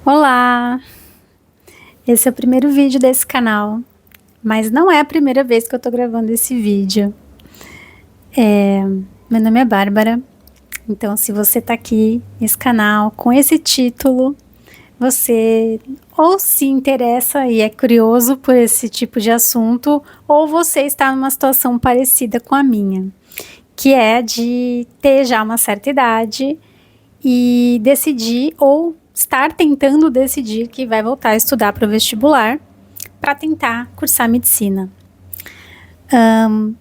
Olá! Esse é o primeiro vídeo desse canal, mas não é a primeira vez que eu tô gravando esse vídeo. Meu nome é Bárbara, então se você tá aqui nesse canal com esse título, você ou se interessa e é curioso por esse tipo de assunto, ou você está numa situação parecida com a minha, que é de ter já uma certa idade e decidir ou estar tentando decidir que vai voltar a estudar para o vestibular para tentar cursar medicina.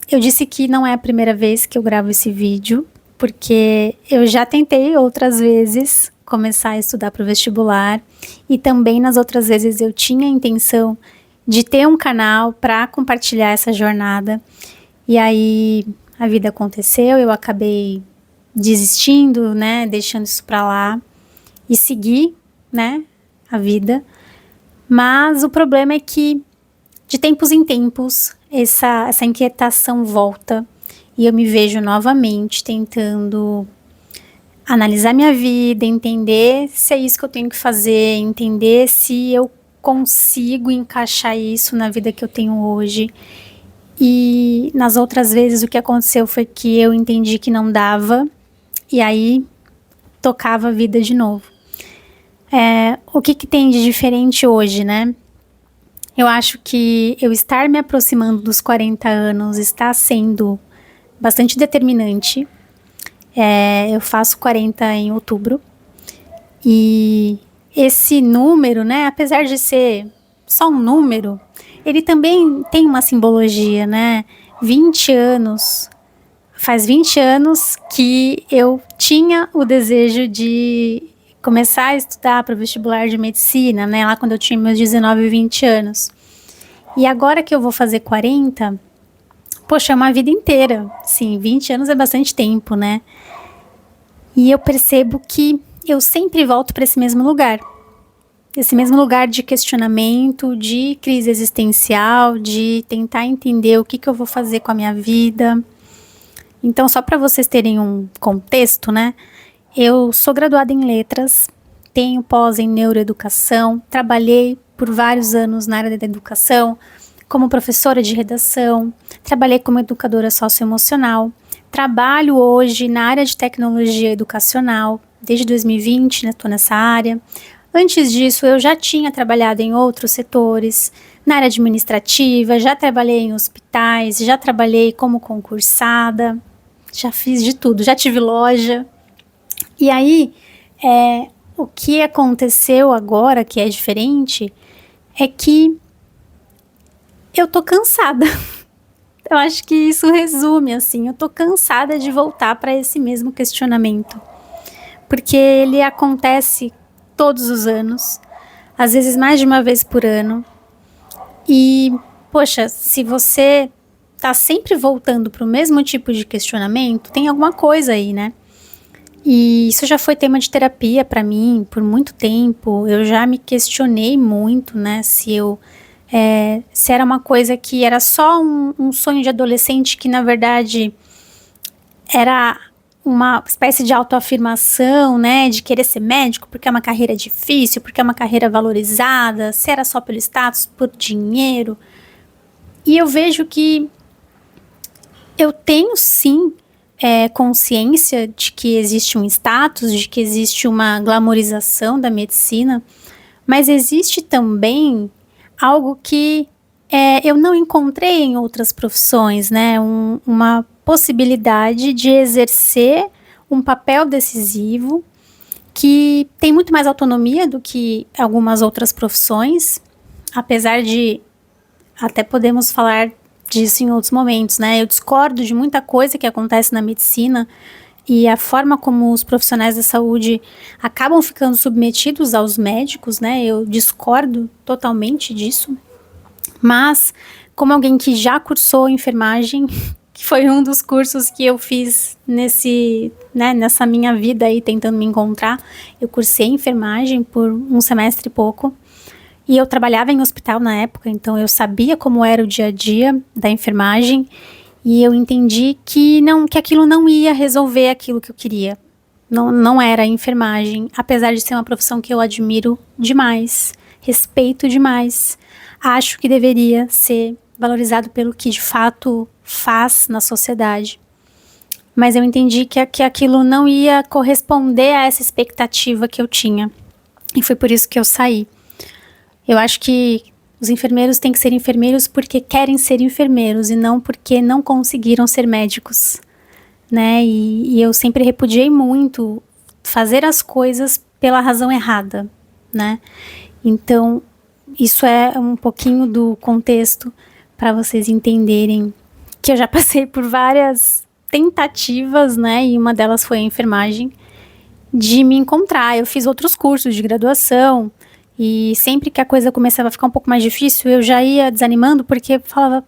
Eu disse que não é a primeira vez que eu gravo esse vídeo, porque eu já tentei outras vezes começar a estudar para o vestibular e também nas outras vezes eu tinha a intenção de ter um canal para compartilhar essa jornada. E aí a vida aconteceu, eu acabei desistindo, né, deixando isso para lá e seguir, né, a vida. Mas o problema é que de tempos em tempos essa inquietação volta e eu me vejo novamente tentando analisar minha vida, entender se é isso que eu tenho que fazer, entender se eu consigo encaixar isso na vida que eu tenho hoje. E nas outras vezes o que aconteceu foi que eu entendi que não dava e aí tocava a vida de novo. O que tem de diferente hoje, né? Eu acho que eu estar me aproximando dos 40 anos está sendo bastante determinante. Eu faço 40 em outubro e esse número, né, apesar de ser só um número, ele também tem uma simbologia, né? 20 anos, faz 20 anos que eu tinha o desejo de começar a estudar para o vestibular de medicina, né, lá quando eu tinha meus 19 e 20 anos. E agora que eu vou fazer 40, poxa, é uma vida inteira. Sim, 20 anos é bastante tempo, né? E eu percebo que eu sempre volto para esse mesmo lugar. Esse mesmo lugar de questionamento, de crise existencial, de tentar entender o que eu vou fazer com a minha vida. Então, só para vocês terem um contexto, né? Eu sou graduada em letras, tenho pós em neuroeducação, trabalhei por vários anos na área da educação, como professora de redação, trabalhei como educadora socioemocional, trabalho hoje na área de tecnologia educacional, desde 2020, né, estou nessa área. Antes disso, eu já tinha trabalhado em outros setores, na área administrativa, já trabalhei em hospitais, já trabalhei como concursada, já fiz de tudo, já tive loja. E aí, o que aconteceu agora, que é diferente, é que eu tô cansada. Eu acho que isso resume, assim, eu tô cansada de voltar para esse mesmo questionamento. Porque ele acontece todos os anos, às vezes mais de uma vez por ano. E, poxa, se você tá sempre voltando para o mesmo tipo de questionamento, tem alguma coisa aí, né? E isso já foi tema de terapia para mim por muito tempo. Eu já me questionei muito, né, se era uma coisa que era só um sonho de adolescente que na verdade era uma espécie de autoafirmação, né, de querer ser médico porque é uma carreira difícil, porque é uma carreira valorizada, se era só pelo status, por dinheiro. E eu vejo que eu tenho sim consciência de que existe um status, de que existe uma glamorização da medicina, mas existe também algo que eu não encontrei em outras profissões, né? Uma possibilidade de exercer um papel decisivo que tem muito mais autonomia do que algumas outras profissões, apesar de até podemos falar disso em outros momentos, né? Eu discordo de muita coisa que acontece na medicina e a forma como os profissionais da saúde acabam ficando submetidos aos médicos, né? Eu discordo totalmente disso. Mas, como alguém que já cursou enfermagem, que foi um dos cursos que eu fiz nessa minha vida aí, tentando me encontrar, eu cursei enfermagem por um semestre e pouco. E eu trabalhava em hospital na época, então eu sabia como era o dia a dia da enfermagem e eu entendi que aquilo não ia resolver aquilo que eu queria. não era enfermagem, apesar de ser uma profissão que eu admiro demais, respeito demais. Acho que deveria ser valorizado pelo que de fato faz na sociedade. Mas eu entendi que aquilo não ia corresponder a essa expectativa que eu tinha. E foi por isso que eu saí. Eu acho que os enfermeiros têm que ser enfermeiros porque querem ser enfermeiros e não porque não conseguiram ser médicos, né? E eu sempre repudiei muito fazer as coisas pela razão errada, né? Então, isso é um pouquinho do contexto para vocês entenderem que eu já passei por várias tentativas, né? E uma delas foi a enfermagem, de me encontrar. Eu fiz outros cursos de graduação e sempre que a coisa começava a ficar um pouco mais difícil, eu já ia desanimando porque falava,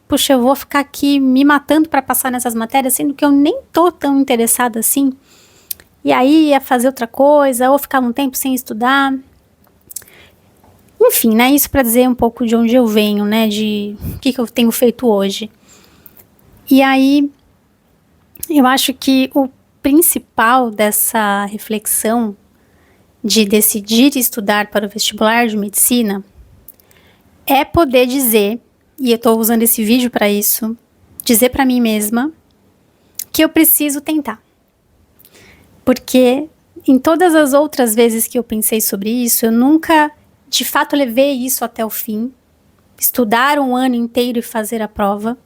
puxa, eu vou ficar aqui me matando para passar nessas matérias, sendo que eu nem tô tão interessada assim. E aí ia fazer outra coisa, ou ficar um tempo sem estudar. Enfim, né, isso para dizer um pouco de onde eu venho, né, de o que eu tenho feito hoje. E aí, eu acho que o principal dessa reflexão de decidir estudar para o vestibular de medicina é poder dizer, e eu estou usando esse vídeo para isso, dizer para mim mesma que eu preciso tentar. Porque em todas as outras vezes que eu pensei sobre isso, eu nunca de fato levei isso até o fim, estudar um ano inteiro e fazer a prova,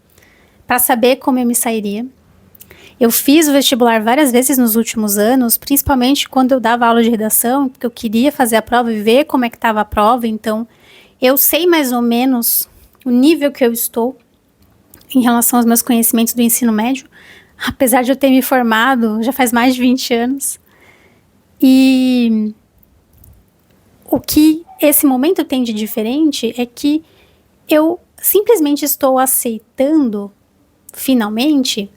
para saber como eu me sairia. Eu fiz o vestibular várias vezes nos últimos anos, principalmente quando eu dava aula de redação, porque eu queria fazer a prova e ver como é que estava a prova, então eu sei mais ou menos o nível que eu estou em relação aos meus conhecimentos do ensino médio, apesar de eu ter me formado já faz mais de 20 anos. E o que esse momento tem de diferente é que eu simplesmente estou aceitando, finalmente,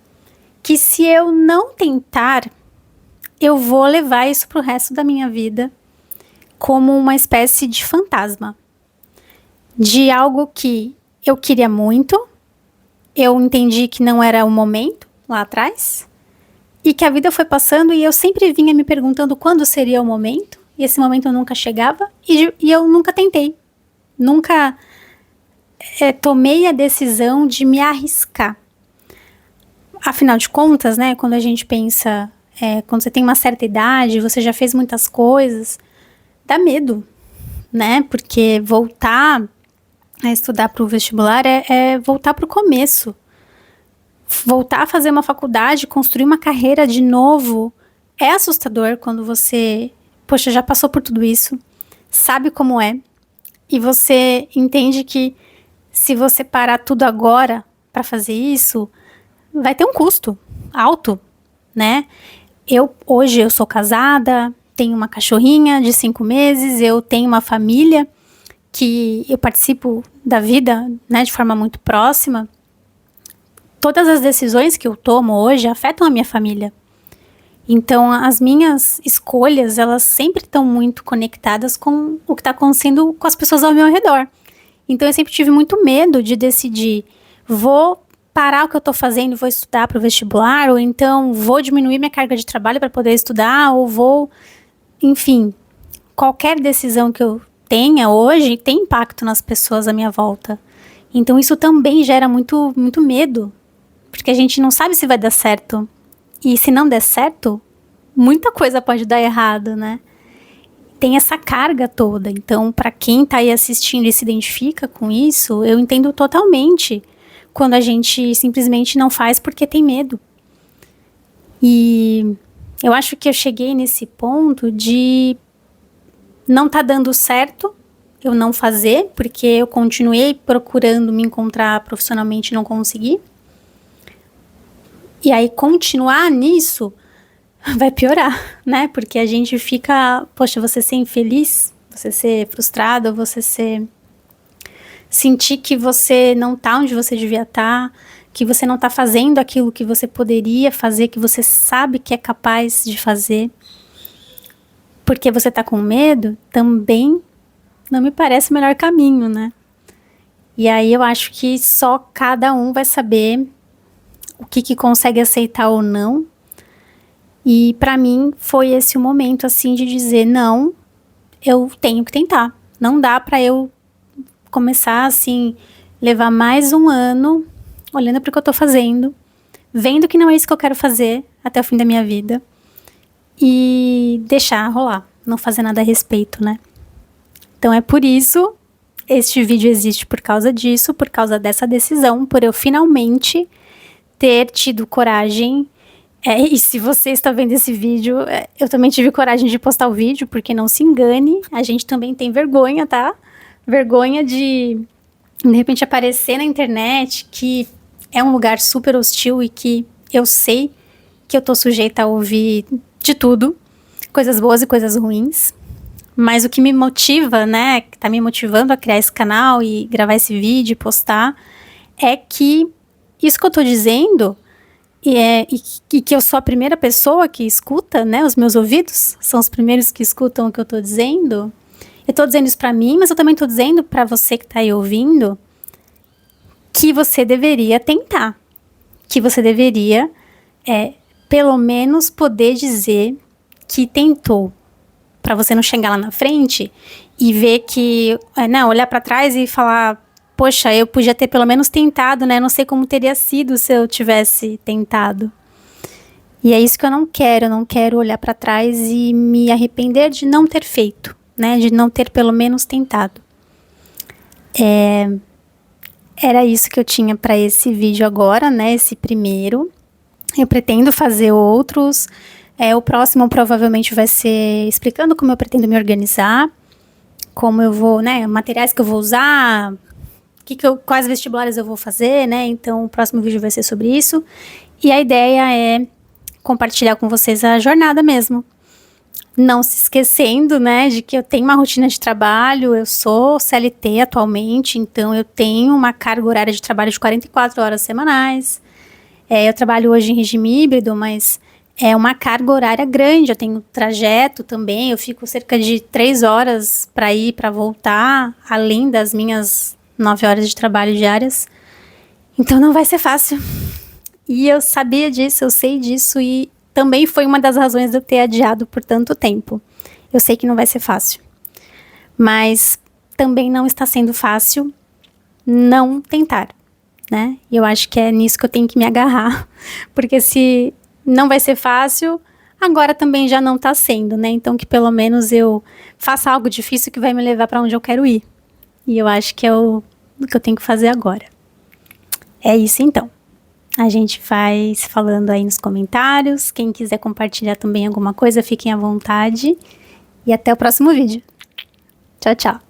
que se eu não tentar, eu vou levar isso para o resto da minha vida como uma espécie de fantasma. De algo que eu queria muito, eu entendi que não era o momento lá atrás, e que a vida foi passando e eu sempre vinha me perguntando quando seria o momento, e esse momento nunca chegava, e eu nunca tentei. Nunca tomei a decisão de me arriscar. Afinal de contas, né, quando a gente pensa, quando você tem uma certa idade, você já fez muitas coisas, dá medo, né, porque voltar a estudar para o vestibular é voltar para o começo. Voltar a fazer uma faculdade, construir uma carreira de novo, é assustador quando você, poxa, já passou por tudo isso, sabe como é, e você entende que se você parar tudo agora para fazer isso, vai ter um custo alto, né? Hoje eu sou casada, tenho uma cachorrinha de 5 meses, eu tenho uma família que eu participo da vida, né, de forma muito próxima. Todas as decisões que eu tomo hoje afetam a minha família. Então, as minhas escolhas, elas sempre estão muito conectadas com o que está acontecendo com as pessoas ao meu redor. Então, eu sempre tive muito medo de decidir, vou parar o que eu estou fazendo e vou estudar para o vestibular, ou então vou diminuir minha carga de trabalho para poder estudar, ou vou... Enfim, qualquer decisão que eu tenha hoje tem impacto nas pessoas à minha volta. Então, isso também gera muito, muito medo, porque a gente não sabe se vai dar certo. E se não der certo, muita coisa pode dar errado, né? Tem essa carga toda. Então, para quem tá aí assistindo e se identifica com isso, eu entendo totalmente quando a gente simplesmente não faz porque tem medo. E eu acho que eu cheguei nesse ponto de não tá dando certo eu não fazer, porque eu continuei procurando me encontrar profissionalmente e não consegui. E aí, continuar nisso vai piorar, né? Porque a gente fica, poxa, você ser infeliz, você ser frustrado, sentir que você não tá onde você devia estar, que você não tá fazendo aquilo que você poderia fazer, que você sabe que é capaz de fazer, porque você tá com medo, também não me parece o melhor caminho, né? E aí eu acho que só cada um vai saber o que consegue aceitar ou não. E pra mim foi esse o momento, assim, de dizer, não, eu tenho que tentar. Não dá pra eu começar, assim, levar mais um ano olhando pro que eu tô fazendo, vendo que não é isso que eu quero fazer até o fim da minha vida e deixar rolar, não fazer nada a respeito, né? Então é por isso, este vídeo existe por causa disso, por causa dessa decisão, por eu finalmente ter tido coragem. E se você está vendo esse vídeo, eu também tive coragem de postar o vídeo, porque não se engane, a gente também tem vergonha, tá? Vergonha de repente aparecer na internet, que é um lugar super hostil e que eu sei que eu tô sujeita a ouvir de tudo, coisas boas e coisas ruins. Mas o que me motiva, né, que tá me motivando a criar esse canal e gravar esse vídeo e postar, é que isso que eu tô dizendo, e que eu sou a primeira pessoa que escuta, né, os meus ouvidos são os primeiros que escutam o que eu tô dizendo. Eu tô dizendo isso pra mim, mas eu também tô dizendo pra você que tá aí ouvindo, que você deveria tentar, que você deveria, pelo menos poder dizer que tentou, para você não chegar lá na frente e ver que, não, olhar para trás e falar, poxa, eu podia ter pelo menos tentado, né? Não sei como teria sido se eu tivesse tentado. E é isso que eu não quero olhar para trás e me arrepender de não ter feito, né? De não ter pelo menos tentado. Era isso que eu tinha para esse vídeo agora, né? Esse primeiro. Eu pretendo fazer outros. O próximo provavelmente vai ser explicando como eu pretendo me organizar, como eu vou, né? Materiais que eu vou usar, quais vestibulares eu vou fazer, né? Então, o próximo vídeo vai ser sobre isso. E a ideia é compartilhar com vocês a jornada mesmo. Não se esquecendo, né, de que eu tenho uma rotina de trabalho, eu sou CLT atualmente, então eu tenho uma carga horária de trabalho de 44 horas semanais. Eu trabalho hoje em regime híbrido, mas é uma carga horária grande, eu tenho trajeto também, eu fico cerca de 3 horas para ir, para voltar, além das minhas 9 horas de trabalho diárias. Então não vai ser fácil. E eu sabia disso, eu sei disso e também foi uma das razões de eu ter adiado por tanto tempo. Eu sei que não vai ser fácil. Mas também não está sendo fácil não tentar, né? E eu acho que é nisso que eu tenho que me agarrar. Porque se não vai ser fácil, agora também já não está sendo, né? Então que pelo menos eu faça algo difícil que vai me levar para onde eu quero ir. E eu acho que é o que eu tenho que fazer agora. É isso então. A gente vai se falando aí nos comentários. Quem quiser compartilhar também alguma coisa, fiquem à vontade. E até o próximo vídeo. Tchau, tchau.